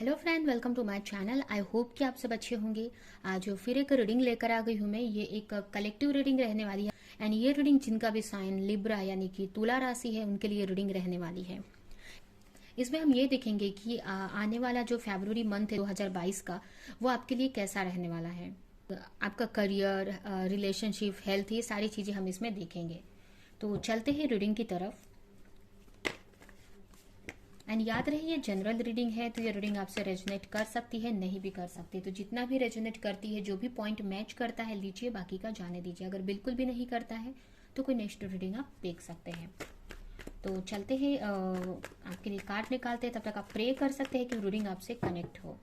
Hello friend, welcome to my channel. I hope कि आप सब अच्छे होंगे। आज फिर एक रीडिंग लेकर आ गई हूँ मैं। ये एक कलेक्टिव रीडिंग रहने वाली है एंड ये रीडिंग जिनका भी साइन लिब्रा यानी कि तुला राशि है उनके लिए रीडिंग रहने वाली है। इसमें हम ये देखेंगे कि आने वाला जो फरवरी मंथ है 2022 का, वो आपके लिए कैसा रहने वाला है। आपका करियर, रिलेशनशिप, हेल्थ, ये सारी चीज़ें हम इसमें देखेंगे। तो चलते हैं रीडिंग की तरफ। एंड याद रहे ये जनरल रीडिंग है, तो ये रीडिंग आपसे रेजोनेट कर सकती है, नहीं भी कर सकती। तो जितना भी रेजोनेट करती है, जो भी पॉइंट मैच करता है लीजिए, बाकी का जाने दीजिए। अगर बिल्कुल भी नहीं करता है तो कोई नेक्स्ट रीडिंग आप देख सकते हैं। तो चलते हैं, आपके लिए कार्ड निकालते हैं। तब तक आप प्रे कर सकते हैं कि रीडिंग आपसे कनेक्ट हो।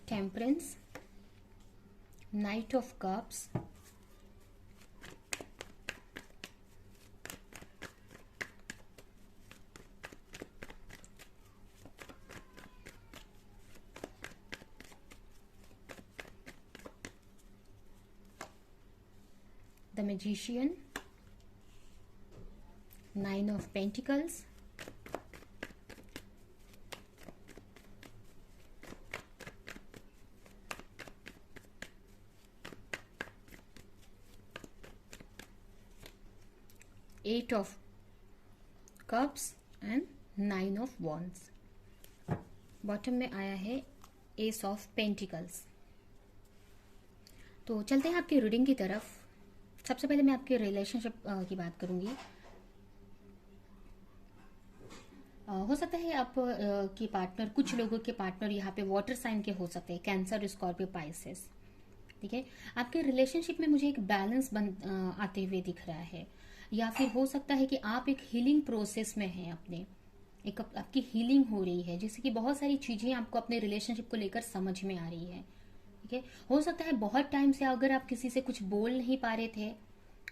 Temperance, knight of cups, the magician, nine of pentacles, eight of cups and nine of wands. Bottom में आया है एस ऑफ पेंटिकल्स। तो चलते हैं आपकी रीडिंग की तरफ। सबसे पहले मैं आपके रिलेशनशिप की बात करूंगी। हो सकता है आप के पार्टनर, कुछ लोगों के पार्टनर यहाँ पे वाटर साइन के हो सकते हैं, कैंसर, स्कॉर्पियो, पाइसेस। ठीक है, आपके रिलेशनशिप में मुझे एक बैलेंस आते हुए दिख रहा है। या फिर हो सकता है कि आप एक हीलिंग प्रोसेस में हैं, अपने एक आपकी हीलिंग हो रही है, जैसे कि बहुत सारी चीजें आपको अपने रिलेशनशिप को लेकर समझ में आ रही है। ठीक है, हो सकता है बहुत टाइम से अगर आप किसी से कुछ बोल नहीं पा रहे थे,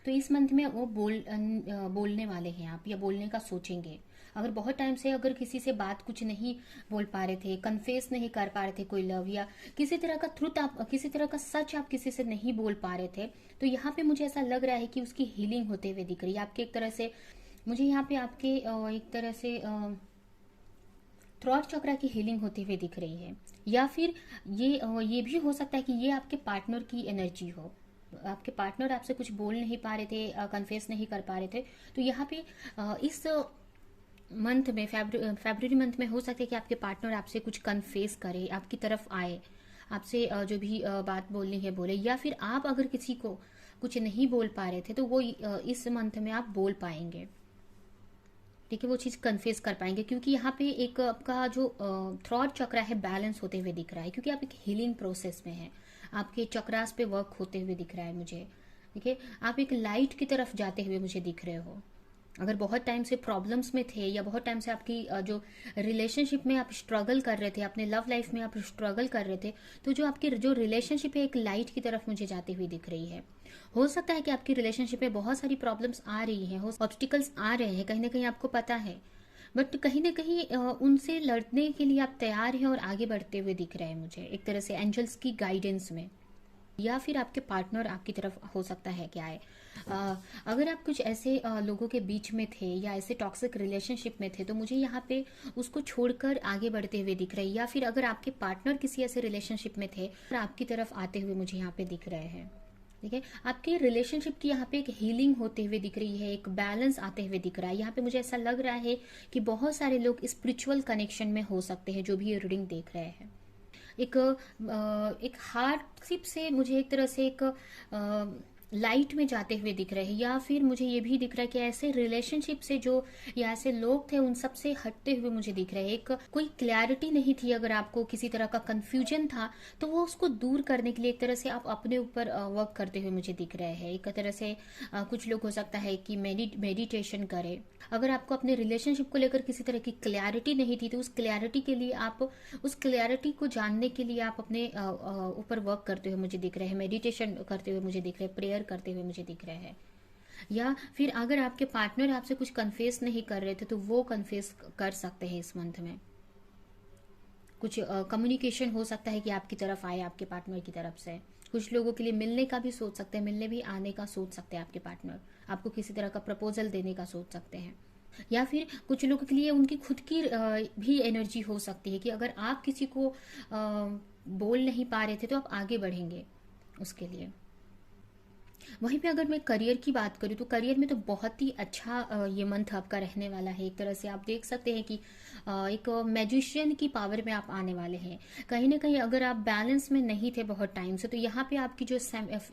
तो इस मंथ में वो बोलने वाले हैं आप, या बोलने का सोचेंगे। अगर बहुत टाइम से अगर किसी से बात कुछ नहीं बोल पा रहे थे, कन्फेस नहीं कर पा रहे थे कोई लव या किसी तरह का ट्रुथ, आप किसी तरह का सच आप किसी से नहीं बोल पा रहे थे, तो यहाँ पे मुझे ऐसा लग रहा है कि उसकी हीलिंग होते हुए दिख रही है आपके। एक तरह से मुझे यहाँ पे आपके एक तरह से थ्रॉट चक्रा की हीलिंग होते हुए दिख रही है। या फिर ये भी हो सकता है कि ये आपके पार्टनर की एनर्जी हो। आपके पार्टनर आपसे कुछ बोल नहीं पा रहे थे, कन्फेस नहीं कर पा रहे थे, तो यहाँ पे इस मंथ में, फरवरी मंथ में हो सकता है कि आपके पार्टनर आपसे कुछ कन्फेस करे, आपकी तरफ आए, आपसे जो भी बात बोलनी है बोले। या फिर आप अगर किसी को कुछ नहीं बोल पा रहे थे, तो वो इस मंथ में आप बोल पाएंगे। ठीक है, वो चीज़ कन्फेस कर पाएंगे, क्योंकि यहाँ पे एक आपका जो थ्रॉट चक्रा है बैलेंस होते हुए दिख रहा है, क्योंकि आप एक हीलिंग प्रोसेस में हैं। आपके चक्रास पे वर्क होते हुए दिख रहा है मुझे। ठीक है, आप एक लाइट की तरफ जाते हुए मुझे दिख रहे हो। अगर बहुत टाइम से प्रॉब्लम्स में थे, या बहुत टाइम से आपकी जो रिलेशनशिप में आप स्ट्रगल कर रहे थे, अपने लव लाइफ में आप स्ट्रगल कर रहे थे, तो जो आपकी जो रिलेशनशिप है एक लाइट की तरफ मुझे जाती हुई दिख रही है। हो सकता है कि आपकी रिलेशनशिप में बहुत सारी प्रॉब्लम्स आ रही हैं, ऑब्स्टिकल्स आ रहे हैं, कहीं ना कहीं आपको पता है, बट कहीं ना कहीं उनसे लड़ने के लिए आप तैयार हैं और आगे बढ़ते हुए दिख रहे हैं मुझे, एक तरह से एंजल्स की गाइडेंस में। या फिर आपके पार्टनर आपकी तरफ हो सकता है क्या है। अगर आप कुछ ऐसे लोगों के बीच में थे या ऐसे टॉक्सिक रिलेशनशिप में थे, तो मुझे यहाँ पे उसको छोड़कर आगे बढ़ते हुए दिख रहे हैं। या फिर अगर आपके पार्टनर किसी ऐसे रिलेशनशिप में थे और आपकी तरफ आते हुए मुझे यहाँ पे दिख रहे हैं। ठीक है, आपके रिलेशनशिप की यहाँ पे एक हीलिंग होते हुए दिख रही है, एक बैलेंस आते हुए दिख रहा है। यहाँ पे मुझे ऐसा लग रहा है कि बहुत सारे लोग स्पिरिचुअल कनेक्शन में हो सकते हैं, जो भी ये रीडिंग देख रहे हैं। एक हार्डशिप से मुझे एक तरह से एक लाइट में जाते हुए दिख रहे हैं। या फिर मुझे ये भी दिख रहा है कि ऐसे रिलेशनशिप से जो, या ऐसे लोग थे उन सब से हटते हुए मुझे दिख रहे हैं। एक कोई क्लैरिटी नहीं थी, अगर आपको किसी तरह का कंफ्यूजन था, तो वो उसको दूर करने के लिए एक तरह से आप अपने ऊपर वर्क करते हुए मुझे दिख रहे हैं। एक तरह से कुछ लोग हो सकता है कि मेडिटेशन करें। अगर आपको अपने रिलेशनशिप को लेकर किसी तरह की क्लैरिटी नहीं थी, तो उस क्लैरिटी के लिए आप, उस क्लैरिटी को जानने के लिए आप अपने ऊपर वर्क करते हुए मुझे दिख रहे हैं, मेडिटेशन करते हुए मुझे दिख रहे हैं, प्रेयर करते हुए मुझे दिख रहे हैं। या फिर अगर आपके पार्टनर आपसे कुछ कन्फेस नहीं कर रहे थे तो वो कन्फेस कर सकते हैं इस मंथ में। कुछ कम्युनिकेशन हो सकता है कि आपकी तरफ आए, आपके पार्टनर की तरफ से। कुछ लोगों के लिए मिलने का भी सोच सकते हैं, मिलने भी आने का सोच सकते हैं आपके पार्टनर, आपको किसी तरह का प्रपोजल देने का सोच सकते हैं। या फिर कुछ लोगों के लिए उनकी खुद की भी एनर्जी हो सकती है कि अगर आप किसी को बोल नहीं पा रहे थे तो आप आगे बढ़ेंगे उसके लिए। वहीं पे अगर मैं करियर की बात करूँ तो करियर में तो बहुत ही अच्छा ये मंथ आपका रहने वाला है। एक तरह से आप देख सकते हैं कि एक मैजिशियन की पावर में आप आने वाले हैं। कहीं ना कहीं अगर आप बैलेंस में नहीं थे बहुत टाइम से, तो यहाँ पे आपकी जो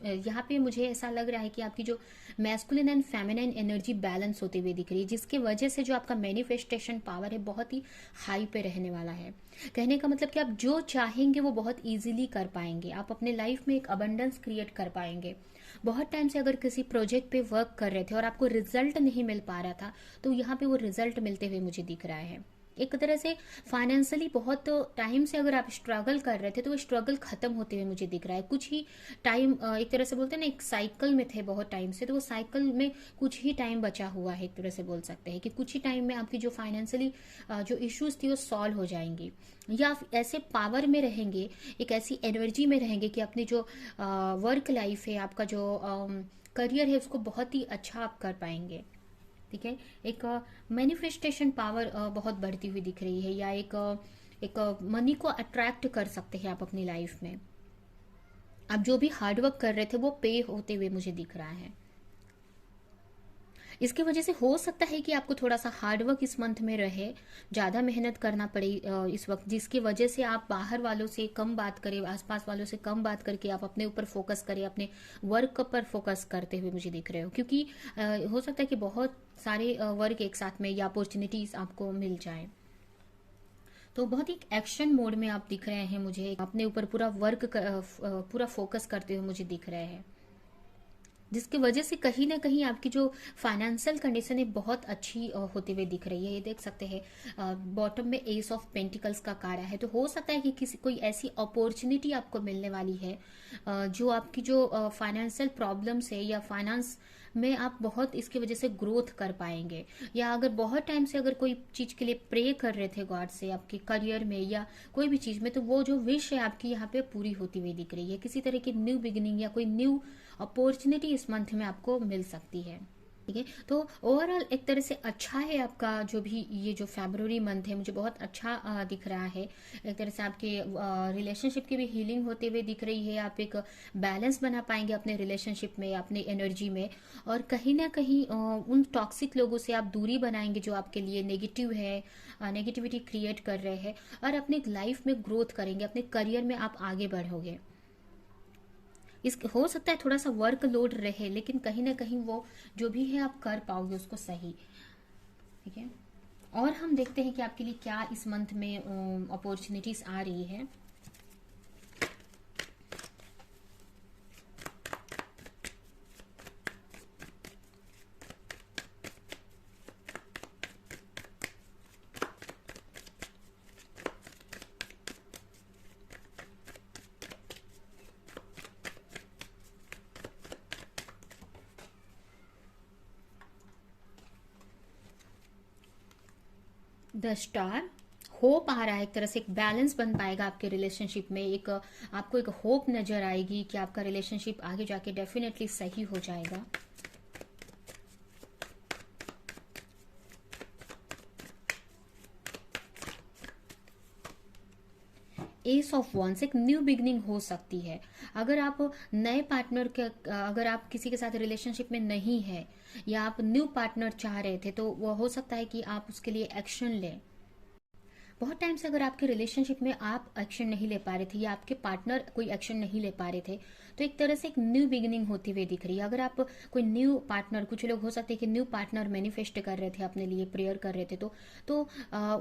यहाँ पे मुझे ऐसा लग रहा है कि आपकी जो masculine and feminine energy balance होती हुई दिख रही है, जिसकी वजह से जो आपका मैनिफेस्टेशन पावर है बहुत ही हाई पे रहने वाला है। कहने का मतलब कि आप जो चाहेंगे वो बहुत इजीली कर पाएंगे, आप अपने लाइफ में एक अबंडेंस क्रिएट कर पाएंगे। बहुत टाइम से अगर किसी प्रोजेक्ट पे वर्क कर रहे थे और आपको रिजल्ट नहीं मिल पा रहा था, तो यहाँ पे वो रिजल्ट मिलते हुए मुझे दिख रहा है। एक तरह से फाइनेंशियली बहुत टाइम से अगर आप स्ट्रगल कर रहे थे तो वो स्ट्रगल खत्म होते हुए मुझे दिख रहा है। कुछ ही टाइम, एक तरह से बोलते हैं ना, एक साइकिल में थे बहुत टाइम से, तो वो साइकिल में कुछ ही टाइम बचा हुआ है। एक तरह से बोल सकते हैं कि कुछ ही टाइम में आपकी जो फाइनेंशियली जो इश्यूज थी वो सॉल्व हो जाएंगी, या आप ऐसे पावर में रहेंगे, एक ऐसी एनर्जी में रहेंगे कि अपनी जो वर्क लाइफ है, आपका जो करियर है, उसको बहुत ही अच्छा आप कर पाएंगे। ठीक है, एक मैनिफेस्टेशन पावर बहुत बढ़ती हुई दिख रही है, या एक मनी को अट्रैक्ट कर सकते हैं आप अपनी लाइफ में। आप जो भी हार्डवर्क कर रहे थे वो पे होते हुए मुझे दिख रहा है। इसकी वजह से हो सकता है कि आपको थोड़ा सा हार्डवर्क इस मंथ में रहे, ज़्यादा मेहनत करना पड़े इस वक्त, जिसकी वजह से आप बाहर वालों से कम बात करें, आसपास वालों से कम बात करके आप अपने ऊपर फोकस करें, अपने वर्क पर फोकस करते हुए मुझे दिख रहे हो। क्योंकि हो सकता है कि बहुत सारे वर्क एक साथ में या अपॉर्चुनिटीज आपको मिल जाए, तो बहुत ही एक्शन मोड में आप दिख रहे हैं मुझे, अपने ऊपर पूरा वर्क पूरा फोकस करते हुए मुझे दिख रहे हैं, जिसकी वजह से कहीं ना कहीं आपकी जो फाइनेंशियल कंडीशन है बहुत अच्छी होते हुए दिख रही है। ये देख सकते हैं बॉटम में एस ऑफ पेंटिकल्स का कार्ड है, तो हो सकता है कि किसी कोई ऐसी अपॉर्चुनिटी आपको मिलने वाली है जो आपकी जो फाइनेंशियल प्रॉब्लम्स है या फाइनेंस में आप बहुत इसकी वजह से ग्रोथ कर पाएंगे। या अगर बहुत टाइम से अगर कोई चीज के लिए प्रे कर रहे थे गॉड से आपके करियर में या कोई भी चीज में, तो वो जो विश है आपकी यहाँ पे पूरी होती हुई दिख रही है। किसी तरह की न्यू बिगिनिंग या कोई न्यू अपॉर्चुनिटी इस मंथ में आपको मिल सकती है। ठीक है, तो ओवरऑल एक तरह से अच्छा है आपका जो भी ये जो फरवरी मंथ है, मुझे बहुत अच्छा दिख रहा है। एक तरह से आपके रिलेशनशिप की भी हीलिंग होते हुए दिख रही है, आप एक बैलेंस बना पाएंगे अपने रिलेशनशिप में, अपने एनर्जी में, और कहीं ना कहीं उन टॉक्सिक लोगों से आप दूरी बनाएंगे जो आपके लिए नेगेटिव है, नेगेटिविटी क्रिएट कर रहे हैं, और अपने लाइफ में ग्रोथ करेंगे, अपने करियर में आप आगे बढ़ोगे। इस हो सकता है थोड़ा सा वर्क लोड रहे, लेकिन कहीं ना कहीं वो जो भी है आप कर पाओगे उसको सही। ठीक है, और हम देखते हैं कि आपके लिए क्या इस मंथ में अपॉर्चुनिटीज आ रही है। द स्टार, होप आ रहा है, एक तरह से एक बैलेंस बन पाएगा आपके रिलेशनशिप में, एक आपको एक होप नजर आएगी कि आपका रिलेशनशिप आगे जाके डेफिनेटली सही हो जाएगा। एस ऑफ वंस, एक न्यू बिगनिंग हो सकती है। अगर आप नए पार्टनर के, अगर आप किसी के साथ रिलेशनशिप में नहीं है या आप न्यू पार्टनर चाह रहे थे, तो वो हो सकता है कि आप उसके लिए एक्शन लें। बहुत टाइम से अगर आपके रिलेशनशिप में आप एक्शन नहीं ले पा रहे थे या आपके पार्टनर कोई एक्शन नहीं ले पा रहे थे, तो एक तरह से एक न्यू बिगिनिंग होती हुई दिख रही है। अगर आप कोई न्यू पार्टनर, कुछ लोग हो सकते हैं कि न्यू पार्टनर मैनिफेस्ट कर रहे थे अपने लिए, प्रेयर कर रहे थे, तो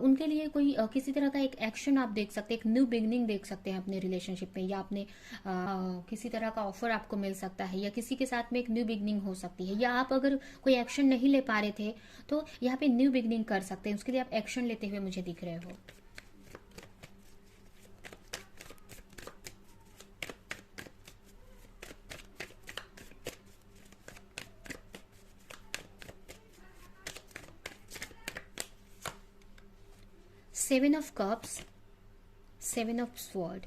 उनके लिए कोई किसी तरह का एक एक्शन आप देख सकते हैं, एक न्यू बिगिनिंग देख सकते हैं अपने रिलेशनशिप में, या अपने किसी तरह का ऑफर आपको मिल सकता है, या किसी के साथ में एक न्यू बिगिनिंग हो सकती है। या आप अगर कोई एक्शन नहीं ले पा रहे थे तो यहाँ पे न्यू बिगिनिंग कर सकते हैं, उसके लिए आप एक्शन लेते हुए मुझे दिख रहे हो। Seven of cups, seven of sword.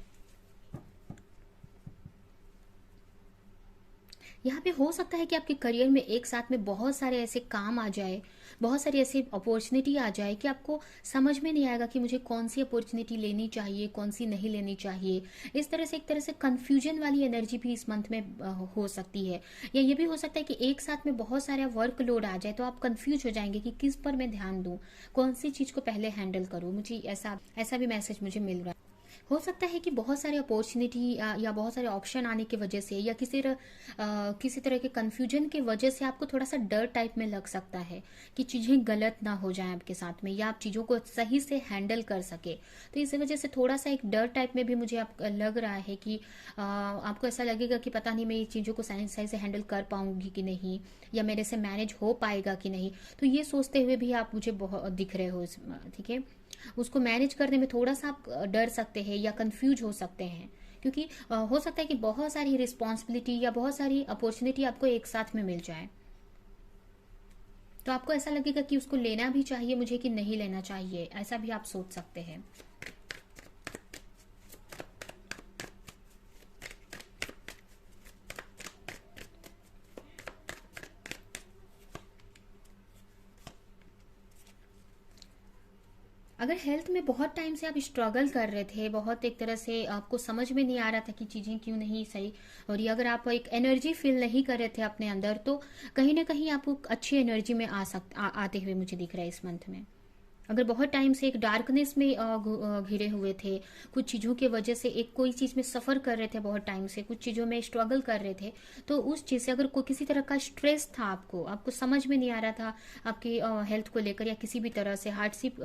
यहाँ पे हो सकता है कि आपके करियर में एक साथ में बहुत सारे ऐसे काम आ जाए, बहुत सारी ऐसी अपॉर्चुनिटी आ जाए कि आपको समझ में नहीं आएगा कि मुझे कौन सी अपॉर्चुनिटी लेनी चाहिए, कौन सी नहीं लेनी चाहिए। इस तरह से एक तरह से कंफ्यूजन वाली एनर्जी भी इस मंथ में हो सकती है। या ये भी हो सकता है कि एक साथ में बहुत सारा वर्कलोड आ जाए तो आप कंफ्यूज हो जाएंगे कि किस पर मैं ध्यान दूं, कौन सी चीज़ को पहले हैंडल करूं। मुझे ऐसा ऐसा भी मैसेज मुझे मिल रहा है। हो सकता है कि बहुत सारे अपॉर्चुनिटी या बहुत सारे ऑप्शन आने की वजह से या किसी तरह के कंफ्यूजन की वजह से आपको थोड़ा सा डर टाइप में लग सकता है कि चीज़ें गलत ना हो जाएं आपके साथ में, या आप चीज़ों को सही से हैंडल कर सके। तो इस वजह से थोड़ा सा एक डर टाइप में भी मुझे लग रहा है कि आपको ऐसा लगेगा कि पता नहीं मैं ये चीज़ों को सही से हैंडल कर पाऊंगी कि नहीं, या मेरे से मैनेज हो पाएगा कि नहीं। तो ये सोचते हुए भी आप मुझे बहुत दिख रहे हो ठीक है। उसको मैनेज करने में थोड़ा सा आप डर सकते हैं या कंफ्यूज हो सकते हैं, क्योंकि हो सकता है कि बहुत सारी रिस्पॉन्सिबिलिटी या बहुत सारी अपॉर्चुनिटी आपको एक साथ में मिल जाए। तो आपको ऐसा लगेगा कि उसको लेना भी चाहिए मुझे कि नहीं लेना चाहिए, ऐसा भी आप सोच सकते हैं। अगर हेल्थ में बहुत टाइम से आप स्ट्रगल कर रहे थे, बहुत एक तरह से आपको समझ में नहीं आ रहा था कि चीज़ें क्यों नहीं सही, और ये अगर आप एक एनर्जी फील नहीं कर रहे थे अपने अंदर, तो कहीं ना कहीं आपको अच्छी एनर्जी में आते हुए मुझे दिख रहा है इस मंथ में। अगर बहुत टाइम से एक डार्कनेस में घिरे हुए थे, कुछ चीज़ों की वजह से एक कोई चीज़ में सफ़र कर रहे थे, बहुत टाइम से कुछ चीज़ों में स्ट्रगल कर रहे थे, तो उस चीज़ से अगर कोई किसी तरह का स्ट्रेस था, आपको समझ में नहीं आ रहा था आपकी हेल्थ को लेकर, या किसी भी तरह से हार्डशिप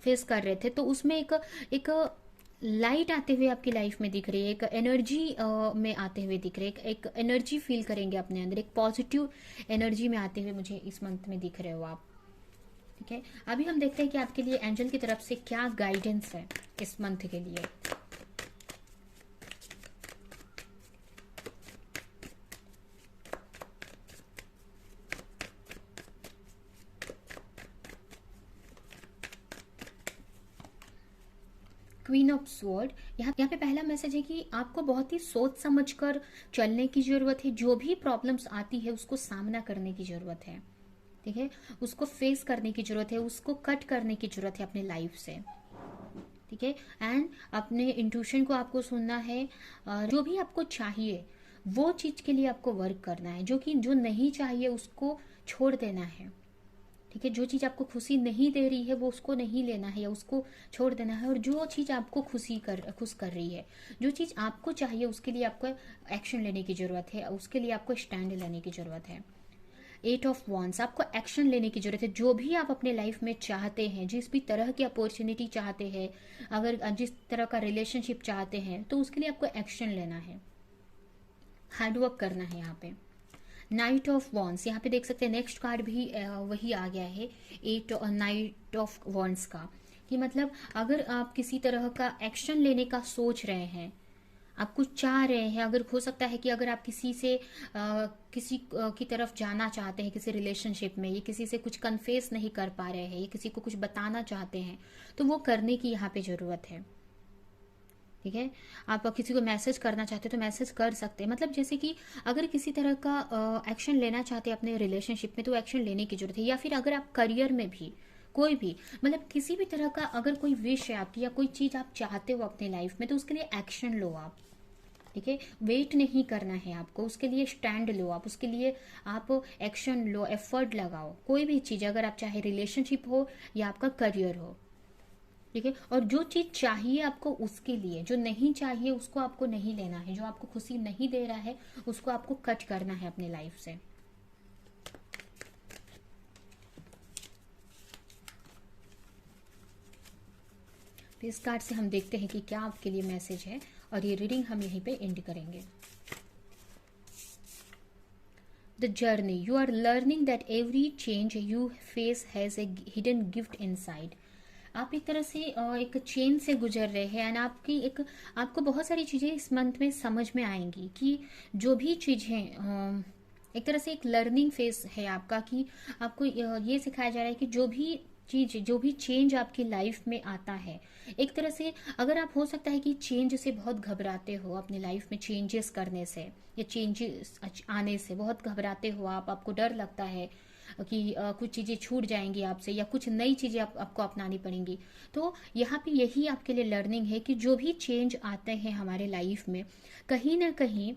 फेस कर रहे थे, तो उसमें एक लाइट आते हुए आपकी लाइफ में दिख रही है, एक एनर्जी में आते हुए दिख रही है, एक एनर्जी फील करेंगे अपने अंदर, एक पॉजिटिव एनर्जी में आते हुए मुझे इस मंथ में दिख रहे हो आप। ठीक है, अभी हम देखते हैं कि आपके लिए एंजल की तरफ से क्या गाइडेंस है इस मंथ के लिए। क्वीन ऑफ स्वॉर्ड, यहाँ पे पहला मैसेज है कि आपको बहुत ही सोच समझकर चलने की जरूरत है। जो भी प्रॉब्लम्स आती है उसको सामना करने की जरूरत है, ठीक है, उसको फेस करने की जरूरत है, उसको कट करने की जरूरत है अपने लाइफ से। ठीक है, एंड अपने इंट्यूशन को आपको सुनना है। जो भी आपको चाहिए वो चीज के लिए आपको वर्क करना है, जो नहीं चाहिए उसको छोड़ देना है। ठीक है, जो चीज आपको खुशी नहीं दे रही है वो उसको नहीं लेना है या उसको छोड़ देना है, और जो चीज आपको खुश कर रही है, जो चीज आपको चाहिए उसके लिए आपको एक्शन लेने की जरूरत है, उसके लिए आपको स्टैंड लेने की जरूरत है। एट ऑफ वॉन्ड्स, आपको एक्शन लेने की जरूरत है। जो भी आप अपने लाइफ में चाहते हैं, जिस भी तरह की अपॉर्चुनिटी चाहते हैं, अगर जिस तरह का रिलेशनशिप चाहते हैं, तो उसके लिए आपको एक्शन लेना है, हार्डवर्क करना है। यहाँ पे नाइट ऑफ वॉन्ड्स, यहाँ पे देख सकते हैं नेक्स्ट कार्ड भी वही आ गया है, नाइट ऑफ वॉन्ड्स का, कि मतलब अगर आप किसी तरह का एक्शन लेने का सोच रहे हैं, आप कुछ चाह रहे हैं, अगर हो सकता है कि अगर आप किसी की तरफ जाना चाहते हैं, किसी रिलेशनशिप में, या किसी से कुछ कन्फेस नहीं कर पा रहे हैं, या किसी को कुछ बताना चाहते हैं, तो वो करने की यहाँ पे जरूरत है। ठीक है, आप किसी को मैसेज करना चाहते हो तो मैसेज कर सकते हैं, मतलब जैसे कि अगर किसी तरह का एक्शन लेना चाहते हैं अपने रिलेशनशिप में तो एक्शन लेने की जरूरत है। या फिर अगर आप करियर में भी कोई भी, मतलब किसी भी तरह का अगर कोई विश है आपकी, या कोई चीज आप चाहते हो अपनी लाइफ में, तो उसके लिए एक्शन लो आप। ठीक है, वेट नहीं करना है आपको, उसके लिए स्टैंड लो आप, उसके लिए आप एक्शन लो, एफर्ट लगाओ। कोई भी चीज, अगर आप चाहे रिलेशनशिप हो या आपका करियर हो, ठीक है, और जो चीज चाहिए आपको उसके लिए, जो नहीं चाहिए उसको आपको नहीं लेना है, जो आपको खुशी नहीं दे रहा है उसको आपको कट करना है अपने लाइफ से। तो इस कार्ड से हम देखते हैं कि क्या आपके लिए मैसेज है, और ये रीडिंग हम यहीं पे एंड करेंगे। The journey, you are learning that every change you face has a hidden gift inside. आप एक तरह से एक चेन से गुजर रहे हैं, एंड आपको बहुत सारी चीजें इस मंथ में समझ में आएंगी कि जो भी चीजें एक तरह से एक लर्निंग फेज है आपका, कि आपको ये सिखाया जा रहा है कि जो भी चीज, जो भी चेंज आपकी लाइफ में आता है, एक तरह से अगर आप हो सकता है कि चेंज से बहुत घबराते हो, अपनी लाइफ में चेंजेस करने से या चेंजेस आने से बहुत घबराते हो आप, आपको डर लगता है कि कुछ चीजें छूट जाएंगी आपसे या कुछ नई चीजें आपको अपनानी पड़ेंगी, तो यहाँ पे यही आपके लिए लर्निंग है कि जो भी चेंज आते हैं हमारे लाइफ में, कहीं ना कहीं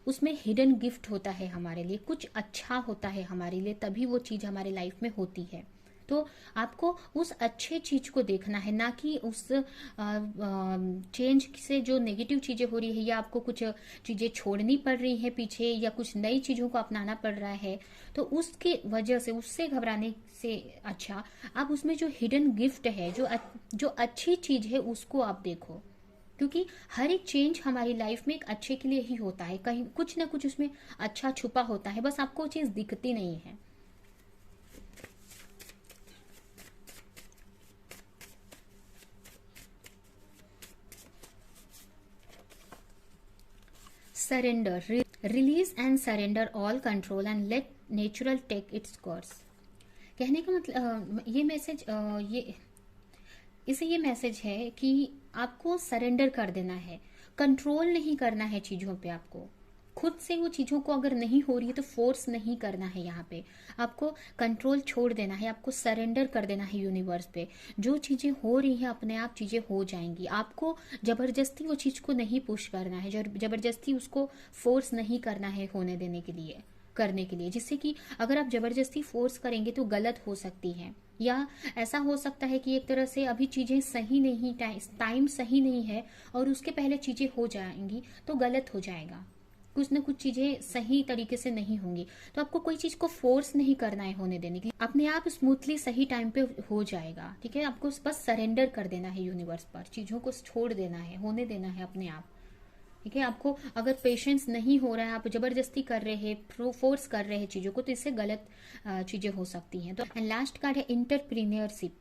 उसमें हिडन गिफ्ट होता है हमारे लिए, कुछ अच्छा होता है हमारे लिए, तभी वो चीज़ हमारे लाइफ में होती है। तो आपको उस अच्छे चीज को देखना है, ना कि उस चेंज से जो नेगेटिव चीजें हो रही है या आपको कुछ चीजें छोड़नी पड़ रही है पीछे या कुछ नई चीजों को अपनाना पड़ रहा है, तो उसके वजह से उससे घबराने से अच्छा आप उसमें जो हिडन गिफ्ट है, जो अच्छी चीज है उसको आप देखो। क्योंकि हर एक चेंज हमारी लाइफ में एक अच्छे के लिए ही होता है, कहीं कुछ ना कुछ उसमें अच्छा छुपा होता है, बस आपको वो चीज दिखती नहीं है। Surrender, release and surrender all control and let natural take its course. कहने का मतलब ये मैसेज, ये इसे ये मैसेज है कि आपको सरेंडर कर देना है, कंट्रोल नहीं करना है चीजों पे। आपको खुद से वो चीजों को अगर नहीं हो रही है तो फोर्स नहीं करना है, यहाँ पे आपको कंट्रोल छोड़ देना है, आपको सरेंडर कर देना है यूनिवर्स पे। जो चीजें हो रही हैं अपने आप चीजें हो जाएंगी, आपको जबरदस्ती वो चीज को नहीं पुश करना है, जबरदस्ती उसको फोर्स नहीं करना है होने देने के लिए, करने के लिए, जिससे कि अगर आप जबरदस्ती फोर्स करेंगे तो गलत हो सकती है, या ऐसा हो सकता है कि एक तरह से अभी चीजें सही नहीं, टाइम सही नहीं है और उसके पहले चीजें हो जाएंगी तो गलत हो जाएगा, कुछ ना कुछ चीजें सही तरीके से नहीं होंगी। तो आपको कोई चीज को फोर्स नहीं करना है होने देने के लिए, अपने आप स्मूथली सही टाइम पे हो जाएगा। ठीक है, आपको बस सरेंडर कर देना है यूनिवर्स पर, चीजों को छोड़ देना है, होने देना है अपने आप। ठीक है, आपको अगर पेशेंस नहीं हो रहा है, आप जबरदस्ती कर रहे हैं, फोर्स कर रहे हैं चीजों को, तो इससे गलत चीजें हो सकती हैं। तो एंड लास्ट कार्ड है entrepreneurship.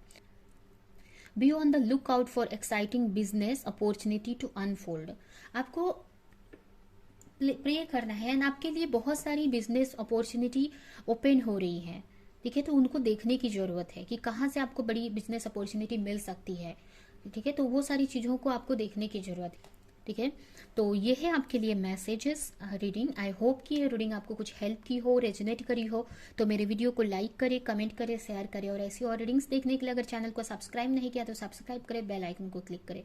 Be on the look out for exciting business opportunity to unfold. आपको प्रे करना है एंड आपके लिए बहुत सारी बिजनेस अपॉर्चुनिटी ओपन हो रही है। ठीक है, तो उनको देखने की जरूरत है कि कहाँ से आपको बड़ी बिजनेस अपॉर्चुनिटी मिल सकती है। ठीक है, तो वो सारी चीजों को आपको देखने की जरूरत है। ठीक है, तो ये है आपके लिए मैसेजेस रीडिंग। आई होप कि ये रीडिंग आपको कुछ हेल्प की हो, रेजोनेट करी हो। तो मेरे वीडियो को लाइक करें, कमेंट करें, शेयर करें, और ऐसी और रीडिंग्स देखने के लिए अगर चैनल को सब्सक्राइब नहीं किया तो सब्सक्राइब करें, बेल आइकन को क्लिक करें।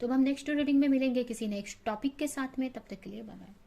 तो हम नेक्स्ट रीडिंग में मिलेंगे किसी नेक्स्ट टॉपिक के साथ में, तब तक के लिए बाय बाय।